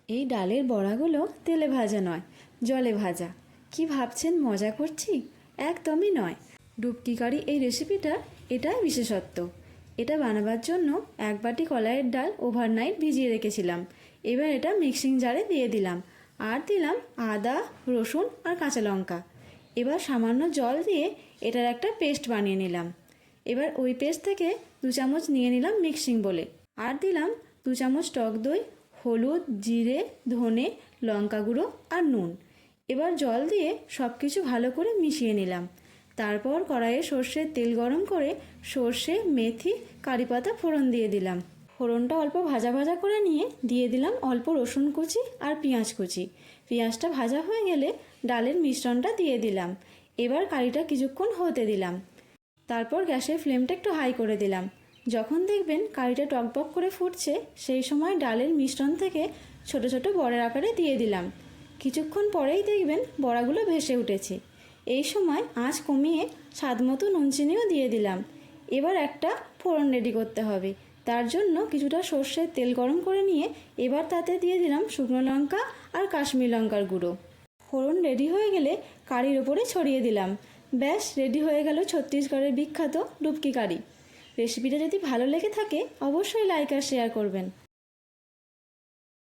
এই ডালের বড়াগুলো তেলে ভাজা নয়, জলে ভাজা। কি ভাবছেন মজা করছি? একদমই নয়। ডুবকি কারি এই রেসিপিটা এটাই বিশেষত্ব। এটা বানাবার জন্য 1 বাটি কলাইয়ের ডাল ওভারনাইট ভিজিয়ে রেখেছিলাম। এবার এটা মিক্সিং জারে দিয়ে দিলাম, আর দিলাম আদা, রসুন আর কাঁচা লঙ্কা। এবার সামান্য জল দিয়ে এটার একটা পেস্ট বানিয়ে নিলাম। এবার ওই পেস্ট থেকে 2 চামচ নিয়ে নিলাম মিক্সিং বলে, আর দিলাম 2 চামচ টক দই, হলুদ, জিরে, ধনে, লঙ্কা গুঁড়ো আর নুন। এবার জল দিয়ে সব কিছু ভালো করে মিশিয়ে নিলাম। তারপর কড়াইয়ে সর্ষের তেল গরম করে সর্ষে, মেথি, কারি পাতা ফোড়ন দিয়ে দিলাম। ফোড়নটা অল্প ভাজা ভাজা করে নিয়ে দিয়ে দিলাম অল্প রসুন কুচি আর পেঁয়াজ কুচি। পেঁয়াজটা ভাজা হয়ে গেলে ডালের মিশ্রণটা দিয়ে দিলাম। এবার কারিটা কিছুক্ষণ হতে দিলাম। তারপর গ্যাসের ফ্লেমটা একটু হাই করে দিলাম। যখন দেখবেন কারিটা টকবক করে ফুটছে, সেই সময় ডালের মিশ্রণ থেকে ছোট ছোট বড়ার আকারে দিয়ে দিলাম। কিছুক্ষণ পরেই দেখবেন বড়াগুলো ভেসে উঠেছে। এই সময় আঁচ কমিয়ে স্বাদ মতো নুন চিনিও দিয়ে দিলাম। এবার একটা ফোড়ন রেডি করতে হবে। তার জন্য কিছুটা সর্ষের তেল গরম করে নিয়ে এবার তাতে দিয়ে দিলাম শুকনো লঙ্কা আর কাশ্মীর লঙ্কার গুঁড়ো। ফোড়ন রেডি হয়ে গেলে কারির ওপরে ছড়িয়ে দিলাম। ব্যাস, রেডি হয়ে গেল ছত্তিশগড়ের বিখ্যাত ডুবকি কারি। রেসিপিটা যদি ভালো লেগে থাকে অবশ্যই লাইক আর শেয়ার করবেন।